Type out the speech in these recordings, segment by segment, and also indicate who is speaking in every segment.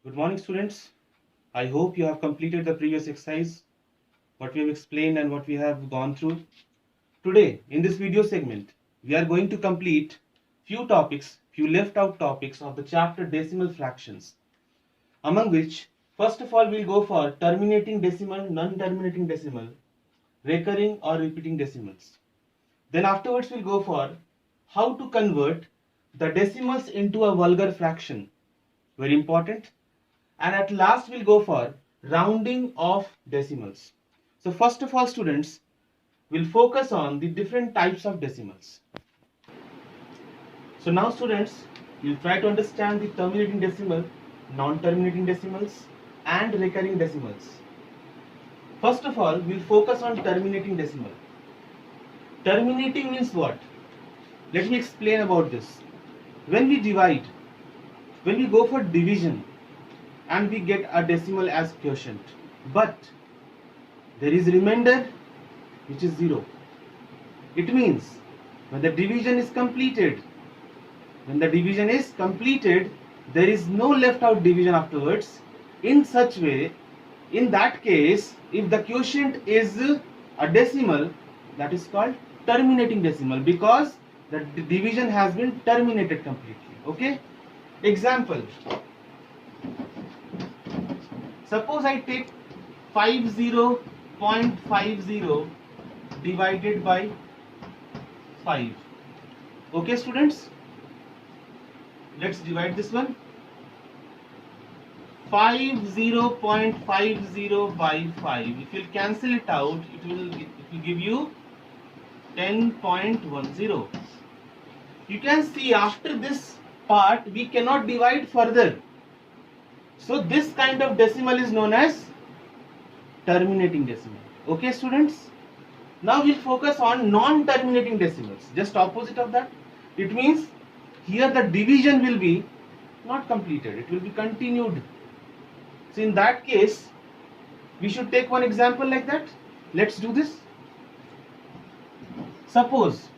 Speaker 1: Good morning, students. I hope you have completed the previous exercise, what we have explained and what we have gone through. Today, in this video segment, we are going to complete few left out topics of the chapter decimal fractions, among which, first of all, we'll go for terminating decimal, non-terminating decimal, recurring or repeating decimals. Then afterwards, we'll go for how to convert the decimals into a vulgar fraction. Very important. And at last we'll go for rounding of decimals. So first of all, students, we'll focus on the different types of decimals. So now, students, you'll try to understand the terminating decimal, non-terminating decimals and recurring decimals. First of all, we'll focus on terminating decimal. Terminating means what? Let me explain about this. When we divide, when we go for division, and we get a decimal as quotient, but there is remainder which is 0. It means when the division is completed, there is no left out division afterwards. In such way, in that case, if the quotient is a decimal, that is called terminating decimal, because the division has been terminated completely. Okay? Example. Suppose I take 50.50 divided by 5. Okay, students? Let's divide this one. 50.50 by 5. If you cancel it out, it will give you 10.10. You can see after this part we cannot divide further. So this kind of decimal is known as terminating decimal. Okay, students? Now we'll focus on non-terminating decimals. Just opposite of that. It means here the division will be not completed. It will be continued. So in that case, we should take one example like that. Let's do this. Suppose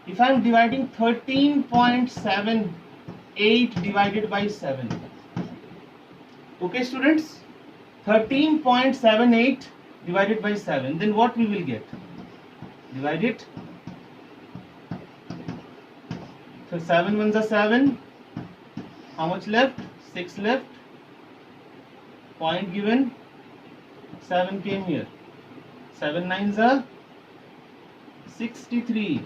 Speaker 1: if I am dividing 13.78 divided by 7. Okay, students, 13.78 divided by 7, then what we will get? Divide it. So 7 ones are 7. How much left? 6 left. Point given. 7 came here. 7 nines are 63.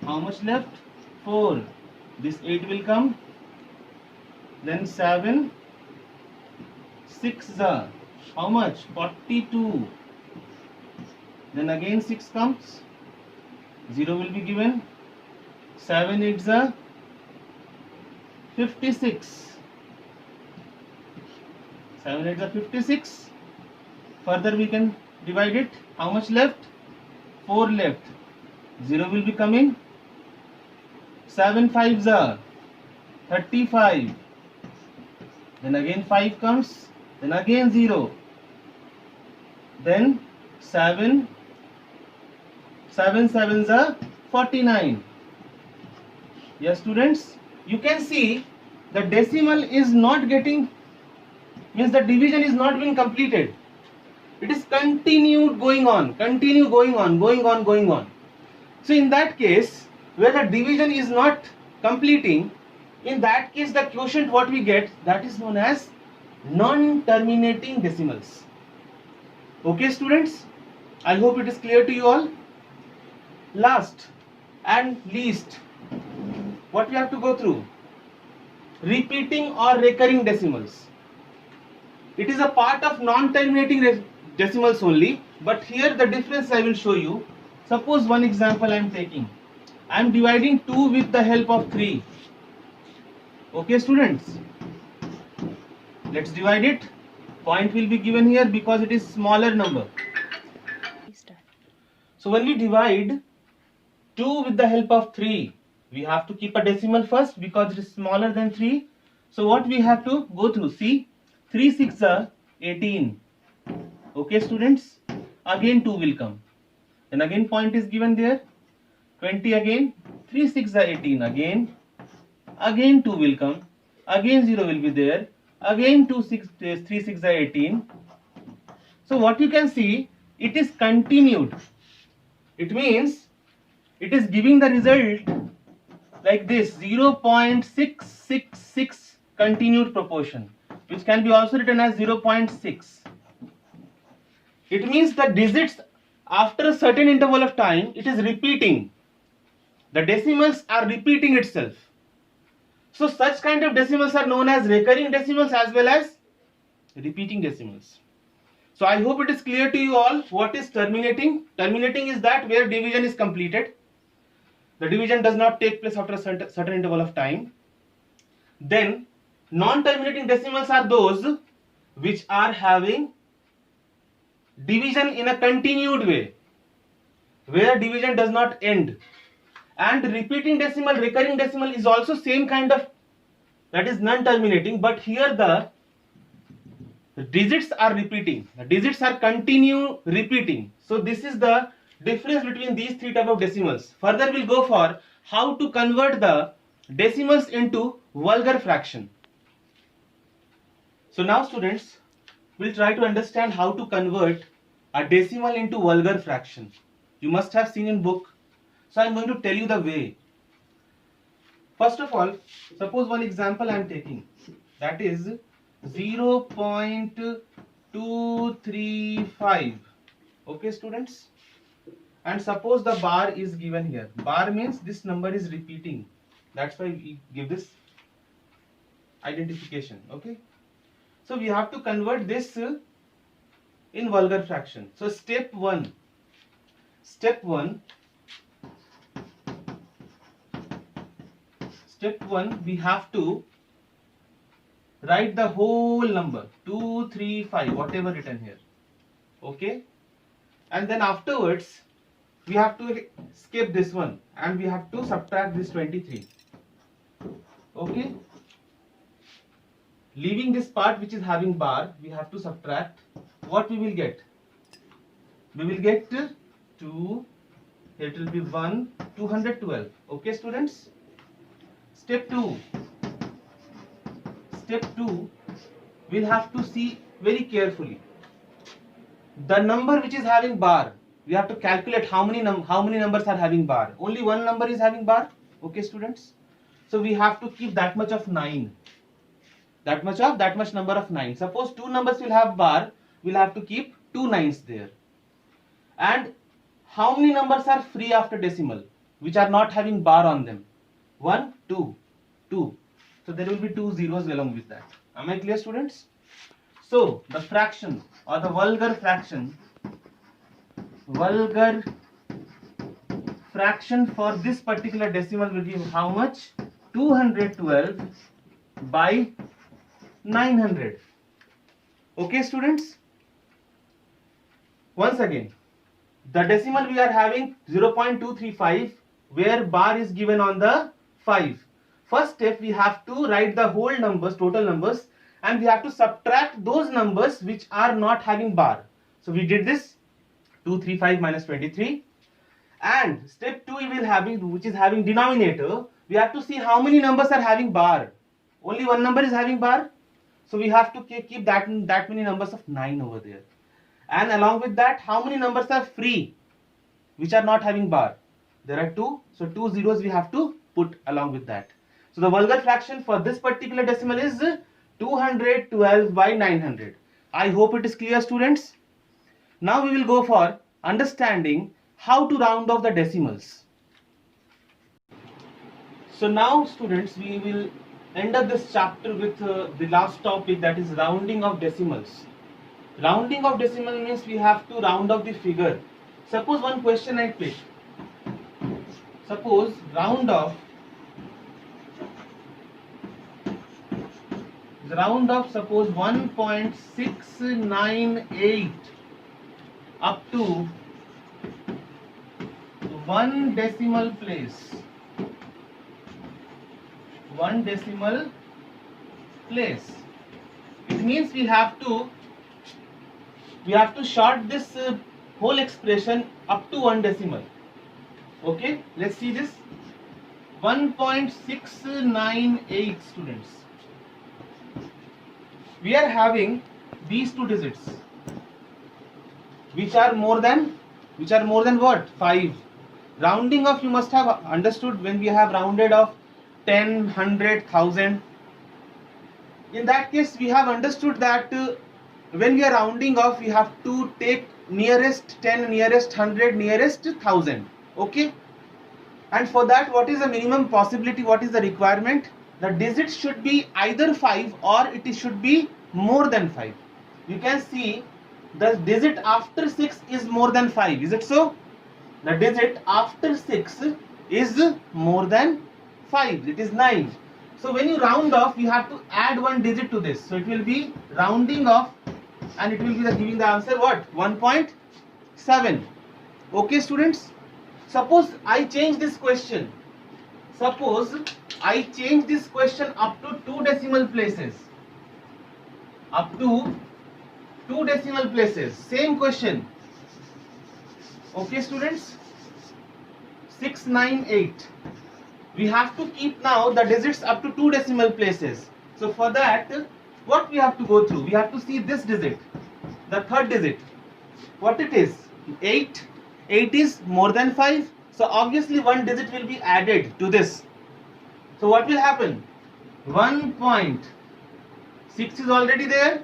Speaker 1: How much left? 4. This 8 will come. Then 7. 6 are how much? 42. Then again 6 comes. 0 will be given. 7 8s are 56. 7 8s are 56. Further we can divide it. How much left? 4 left. 0 will be coming. 7 5s are 35. Then again 5 comes. Then again 0. Then 7 sevens are 49. Yes, students, you can see the decimal is not getting, means the division is not being completed. It is continued going on. So in that case, where the division is not completing, in that case the quotient what we get, that is known as non-terminating decimals. Okay, students, I hope it is clear to you all. Last and least, what we have to go through? Repeating or recurring decimals. It is a part of non-terminating decimals only, but here the difference I will show you. Suppose one example I am taking. I am dividing 2 with the help of 3. Okay, students? Let's divide it. Point will be given here because it is smaller number. So when we divide 2 with the help of 3, we have to keep a decimal first because it is smaller than 3. So what we have to go through? See, 3 6 are 18. Okay, students? Again 2 will come. Then again point is given there. 20 again. 3 6 are 18 again. Again 2 will come. Again 0 will be there. again 2 6 3 6 are 18. So what you can see, it is continued. It means it is giving the result like this, 0.666 continued proportion, which can be also written as 0.6. It means the digits after a certain interval of time, it is repeating. The decimals are repeating itself. So such kind of decimals are known as recurring decimals as well as repeating decimals. So I hope it is clear to you all what is terminating. Terminating is that where division is completed. The division does not take place after a certain interval of time. Then non-terminating decimals are those which are having division in a continued way, where division does not end. And repeating decimal, recurring decimal is also same kind of, that is non-terminating, but here the digits are repeating. The digits are continue repeating. So this is the difference between these three type of decimals. Further we'll go for how to convert the decimals into vulgar fraction. So now students, we'll try to understand how to convert a decimal into vulgar fraction. You must have seen in book. So I'm going to tell you the way. First of all, suppose one example I am taking, that is 0.235. Okay students, and suppose the bar is given here. Bar means this number is repeating, that's why we give this identification. Okay, so we have to convert this in vulgar fraction. So step 1, we have to write the whole number 235, whatever written here. Okay, and then afterwards we have to skip this one and we have to subtract this 23. Okay, leaving this part which is having bar, we have to subtract. What we will get? We will get 2, it will be 1, 212. Okay students, step 2, we'll have to see very carefully. The number which is having bar, we have to calculate how many numbers are having bar. Only one number is having bar. Okay students, so we have to keep that much of 9. That much number of 9. Suppose 2 numbers will have bar, we'll have to keep 2 9s there. And how many numbers are free after decimal, which are not having bar on them? 1, 2, 2. So there will be 2 zeros along with that. Am I clear students? So the fraction or the vulgar fraction for this particular decimal will give how much? 212 by 900. Okay students, once again, the decimal we are having 0.235, where bar is given on the 5. First step, we have to write the whole numbers, total numbers, and we have to subtract those numbers which are not having bar. So we did this, 235 minus 23. And step 2 we will having, which is having denominator, we have to see how many numbers are having bar. Only one number is having bar, so we have to keep that many numbers of 9 over there. And along with that, how many numbers are free which are not having bar? There are 2, so 2 zeros we have to put along with that. So the vulgar fraction for this particular decimal is 212 by 900. I hope it is clear students. Now we will go for understanding how to round off the decimals. So now students, we will end up this chapter with the last topic, that is rounding of decimals. Rounding of decimal means we have to round off the figure. Suppose one question I pick. Suppose round off suppose 1.698 up to 1 decimal place. 1 decimal place. It means we have to short this whole expression up to 1 decimal. Okay, let's see this. 1.698 students. we are having these two digits which are more than what? 5. Rounding off, you must have understood when we have rounded off 10, 100, 1000. In that case, we have understood that when we are rounding off, we have to take nearest 10, nearest 100, nearest 1000. Okay? And for that, what is the minimum possibility? What is the requirement? The digit should be either 5 or it should be more than 5. You can see the digit after 6 is more than 5. Is it so? The digit after 6 is more than 5. It is 9. So when you round off, you have to add one digit to this. So it will be rounding off and it will be giving the answer what? 1.7. Okay, students? Suppose I change this question. Suppose I change this question up to 2 decimal places. Up to 2 decimal places. Same question. Okay, students? 698. We have to keep now the digits up to 2 decimal places. So for that, what we have to go through? We have to see this digit, the third digit. What it is? 8. 8 is more than 5. So obviously one digit will be added to this. So what will happen? 1.6 is already there.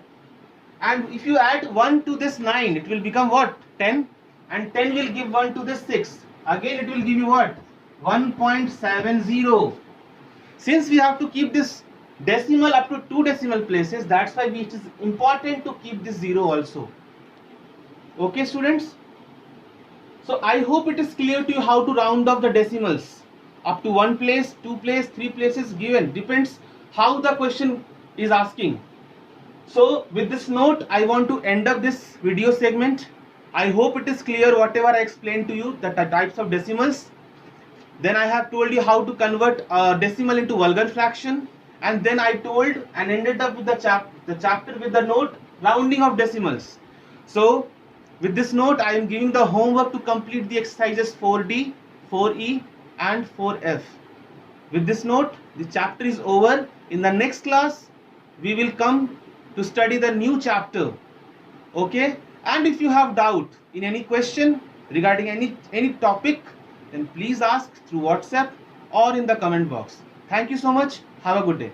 Speaker 1: And if you add 1 to this 9, it will become what? 10. And 10 will give 1 to this 6. Again it will give you what? 1.70. Since we have to keep this decimal up to 2 decimal places, that's why it is important to keep this 0 also. Okay, students? So I hope it is clear to you how to round off the decimals. Up to 1 place, 2 place, 3 places given. Depends how the question is asking. So with this note, I want to end up this video segment. I hope it is clear whatever I explained to you, the types of decimals. Then I have told you how to convert a decimal into vulgar fraction. And then I told and ended up with the chapter with the note rounding of decimals. So with this note, I am giving the homework to complete the exercises 4D, 4E and 4F. With this note, the chapter is over. In the next class, we will come to study the new chapter. Okay? And if you have doubt in any question regarding any topic, then please ask through WhatsApp or in the comment box. Thank you so much. Have a good day.